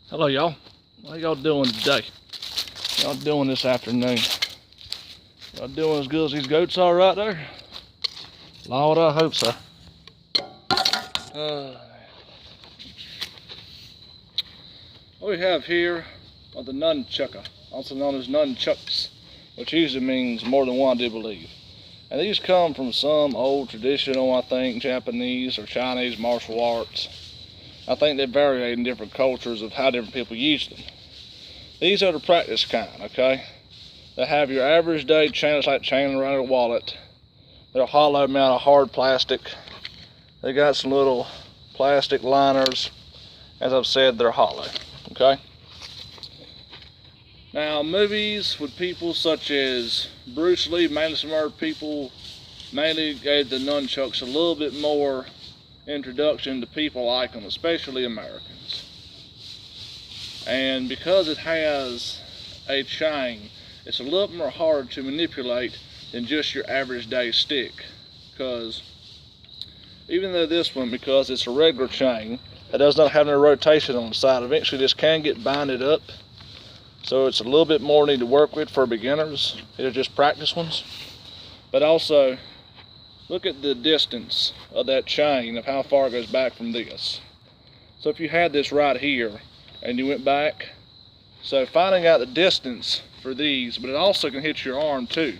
Hello y'all. What y'all doing today? Y'all doing this afternoon? Y'all doing as good as these goats are right there? Lord, I hope so. What we have here are the nunchuka, also known as nunchucks, which usually means more than one, I do believe. And these come from some old traditional, I think, Japanese or Chinese martial arts. I think they vary in different cultures of how different people use them. These are the practice kind, okay? They have your average day chain, it's like chain around your wallet. They're hollow made out of hard plastic. They got some little plastic liners. As I've said, they're hollow, okay? Now, movies with people such as Bruce Lee, mainly some other people, mainly gave the nunchucks a little bit more introduction to people like them, especially Americans. And because it has a chain, it's a little more hard to manipulate than just your average day stick. Because even though this one, because it's a regular chain, it does not have any rotation on the side, eventually this can get binded up. So it's a little bit more need to work with for beginners. They're just practice ones. But also, look at the distance of that chain, of how far it goes back from this. So if you had this right here and you went back, so finding out the distance for these, but it also can hit your arm too,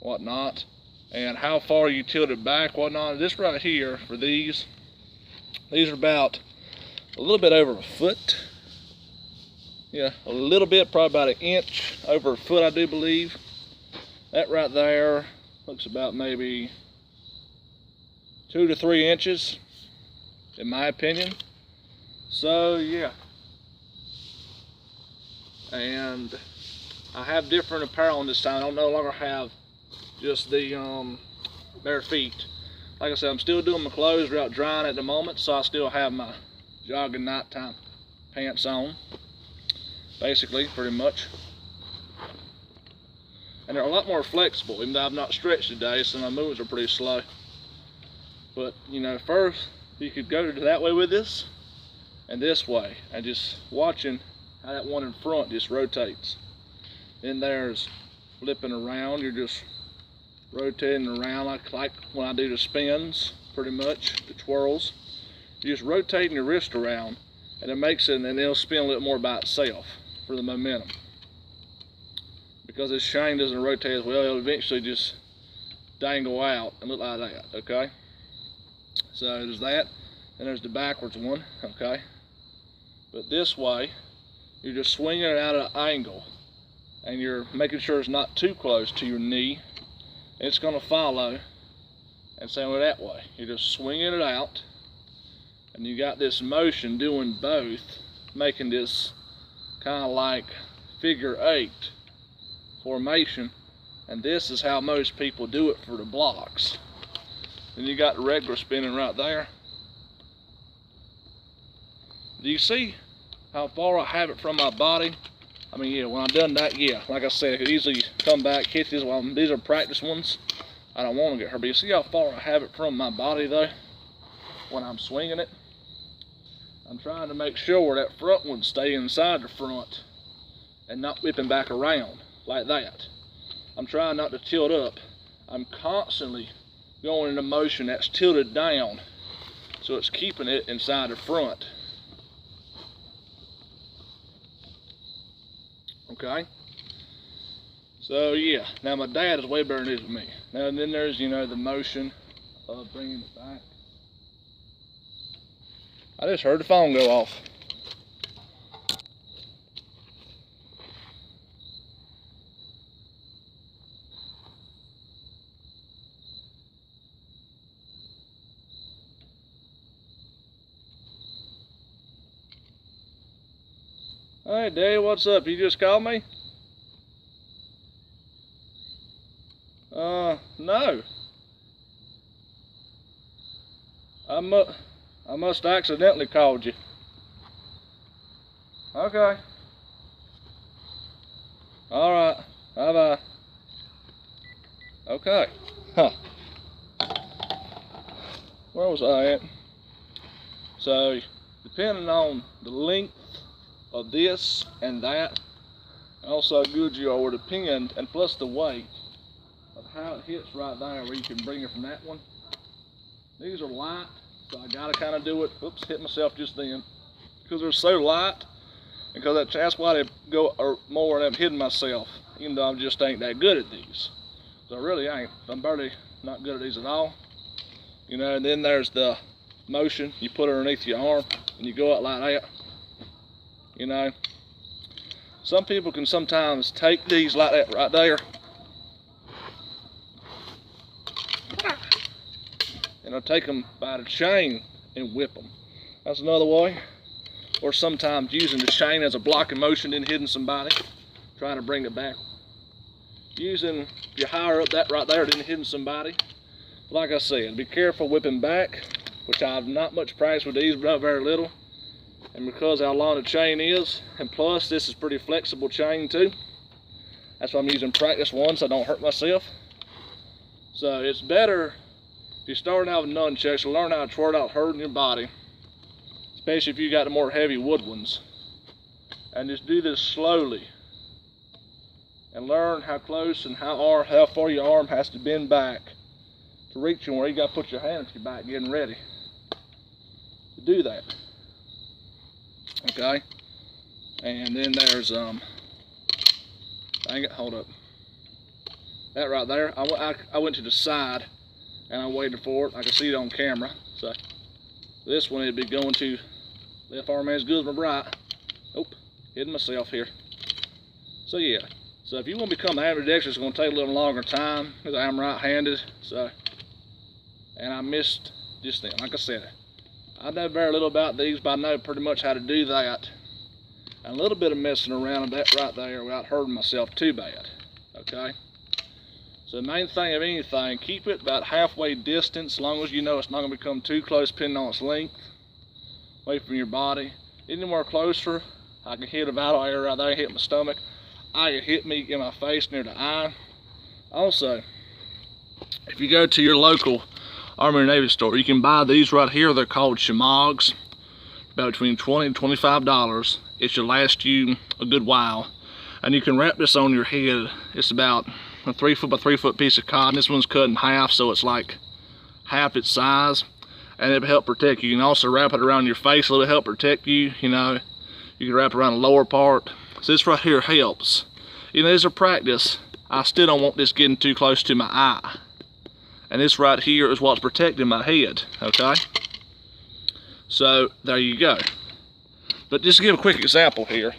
whatnot, and how far you tilt it back, whatnot. This right here for these are about a little bit over a foot. Yeah, a little bit, probably about an inch over a foot, I do believe. That right there looks about maybe 2 to 3 inches, in my opinion. So yeah, and I have different apparel this time. I don't no longer have just the bare feet. Like I said, I'm still doing my clothes without drying at the moment, so I still have my jogging nighttime pants on, basically, pretty much. And they're a lot more flexible, even though I've not stretched today, so my moves are pretty slow. But, you know, first, you could go that way with this, and this way, and just watching how that one in front just rotates. Then there's flipping around, you're just rotating around like when I do the spins, pretty much, the twirls. You're just rotating your wrist around, and it makes it, and then it'll spin a little more by itself for the momentum. Because this chain doesn't rotate as well, it'll eventually just dangle out and look like that, okay? So there's that, and there's the backwards one, okay? But this way, you're just swinging it out at an angle, and you're making sure it's not too close to your knee. It's gonna follow, and same way that way. You're just swinging it out, and you got this motion doing both, making this kind of like figure 8 formation, and this is how most people do it for the blocks. Then you got the regular spinning right there. Do you see how far I have it from my body? I mean, yeah, when I've done that, yeah, like I said, I could easily come back, hit these. Well, these are practice ones. I don't want to get hurt, but you see how far I have it from my body though when I'm swinging it? I'm trying to make sure that front one stay inside the front and not whipping back around like that. I'm trying not to tilt up. I'm constantly going in a motion that's tilted down, so it's keeping it inside the front. Okay? So yeah, now my dad is way better than it is with me. Now and then there's, you know, the motion of bringing it back. I just heard the phone go off. Hey Dave, what's up? You just called me? No. I must accidentally called you. Okay. Alright. Bye-bye. Okay. Huh. Where was I at? So, depending on the length of this and that, and also how good you are, will depend, and plus the weight of how it hits right there where you can bring it from that one. These are light, so I gotta kind of do it. Oops, hit myself just then. Because they're so light, and because that's why they go more, and I've hidden myself, even though I just ain't that good at these. So I really ain't. I'm barely not good at these at all. You know, and then there's the motion. You put it underneath your arm, and you go out like that. You know, some people can sometimes take these like that right there, and I'll take them by the chain and whip them. That's another way. Or sometimes using the chain as a blocking motion, then hitting somebody, trying to bring it back. Using, if you're higher up that right there, then hitting somebody. Like I said, be careful whipping back, which I have not much practice with these, but very little. And because how long the chain is, and plus this is pretty flexible chain too. That's why I'm using practice one so I don't hurt myself. So it's better if you're starting out with nunchucks to learn how to twirl out hurting your body, especially if you got the more heavy wood ones. And just do this slowly. And learn how close and how far your arm has to bend back to reach you, where you got to put your hand at your back getting ready to do that. Okay? And then there's, dang it, hold up. That right there, I went to the side and I waited for it. I can see it on camera. So this one it'd be going to left arm as good as my right. Nope, hidden myself here. So yeah. So if you want to become ambidextrous, it's going to take a little longer time because I am right-handed. So, and I missed just then. Like I said, I know very little about these, but I know pretty much how to do that. And a little bit of messing around with that right there without hurting myself too bad. Okay. So the main thing of anything, keep it about halfway distance, as long as you know it's not going to become too close, depending on its length, away from your body. Any more closer, I can hit a vital area right there, hit my stomach. I can hit me in my face near the eye. Also, if you go to your local Army or Navy store, you can buy these right here. They're called shamogs. About between $20 and $25. It should last you a good while. And you can wrap this on your head. It's about a 3 foot by 3 foot piece of cotton. This one's cut in half, so it's like half its size. And it'll help protect you. You can also wrap it around your face. It'll help protect you. You know, you can wrap it around the lower part. So this right here helps. You know, as a practice, I still don't want this getting too close to my eye. And this right here is what's protecting my head, okay? So, there you go. But just to give a quick example here.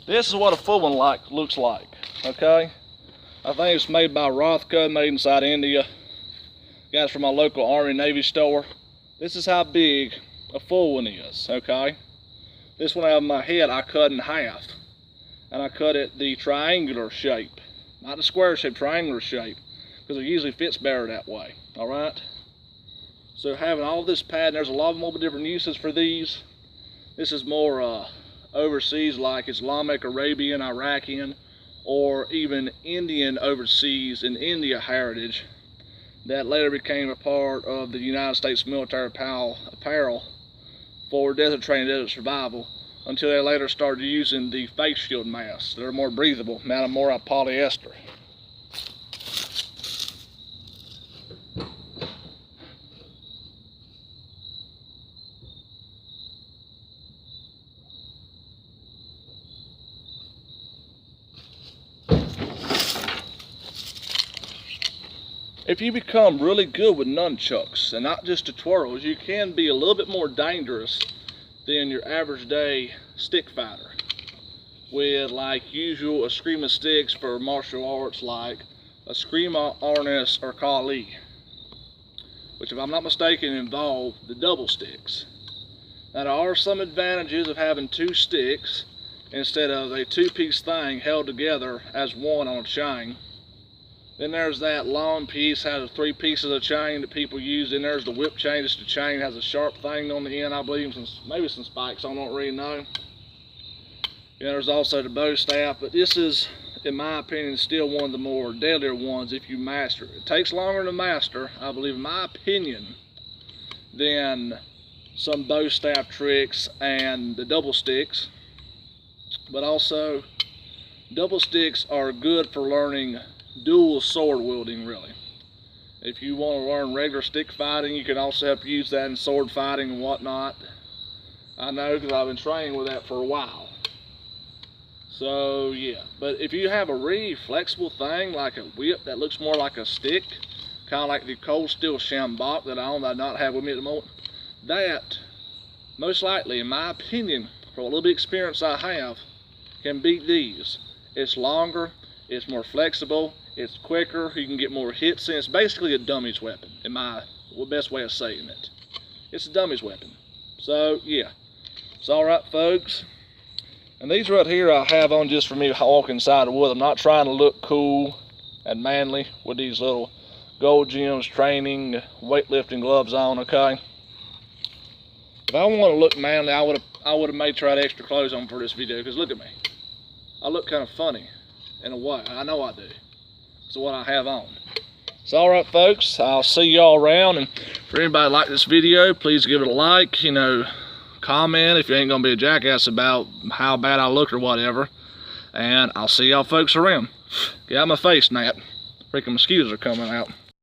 This is what a full one looks like, okay? I think it's made by Rothko, made inside India. Got it from my local Army Navy store. This is how big a full one is, okay? This one out of my head I cut in half. And I cut it the triangular shape. Not the square shape, triangular shape. Because it usually fits better that way, alright? So having all this padding, there's a lot of more different uses for these. This is more overseas, like Islamic, Arabian, Iraqian, or even Indian overseas in India heritage that later became a part of the United States military apparel for desert training, desert survival, until they later started using the face shield masks that are more breathable, made of more of polyester. If you become really good with nunchucks and not just the twirls, you can be a little bit more dangerous than your average day stick fighter with like usual eskrima sticks for martial arts, like eskrima, arnis, or kali, which if I'm not mistaken involve the double sticks. Now there are some advantages of having two sticks instead of a two-piece thing held together as one on a chain. Then there's that long piece, has 3 pieces of chain that people use. Then there's the whip chain, just a chain, has a sharp thing on the end, I believe, maybe some spikes, I don't really know. You know, there's also the bow staff, but this is, in my opinion, still one of the more deadlier ones if you master it. It takes longer to master, I believe, in my opinion, than some bow staff tricks and the double sticks. But also, double sticks are good for learning dual sword wielding, really. If you want to learn regular stick fighting, you can also have to use that in sword fighting and whatnot. I know, because I've been training with that for a while. So yeah, but if you have a really flexible thing like a whip that looks more like a stick, kind of like the cold steel shambach that I own that I not have with me at the moment, that most likely, in my opinion, for a little bit of experience I have, can beat these. It's longer, it's more flexible, it's quicker, you can get more hits in. It's basically a dummy's weapon, in my best way of saying it. It's a dummy's weapon. So yeah, it's alright folks. And these right here I have on just for me walking inside the wood. I'm not trying to look cool and manly with these little Gold Gems training weightlifting gloves on, okay? If I want to look manly, I would have made sure I had extra clothes on for this video, because look at me. I look kind of funny in a way. I know I do. It's what I have on. So alright folks, I'll see y'all around, and for anybody that liked this video, please give it a like, you know, comment if you ain't gonna be a jackass about how bad I look or whatever, and I'll see y'all folks around. Get out of my face, Nat. Freaking mosquitoes are coming out.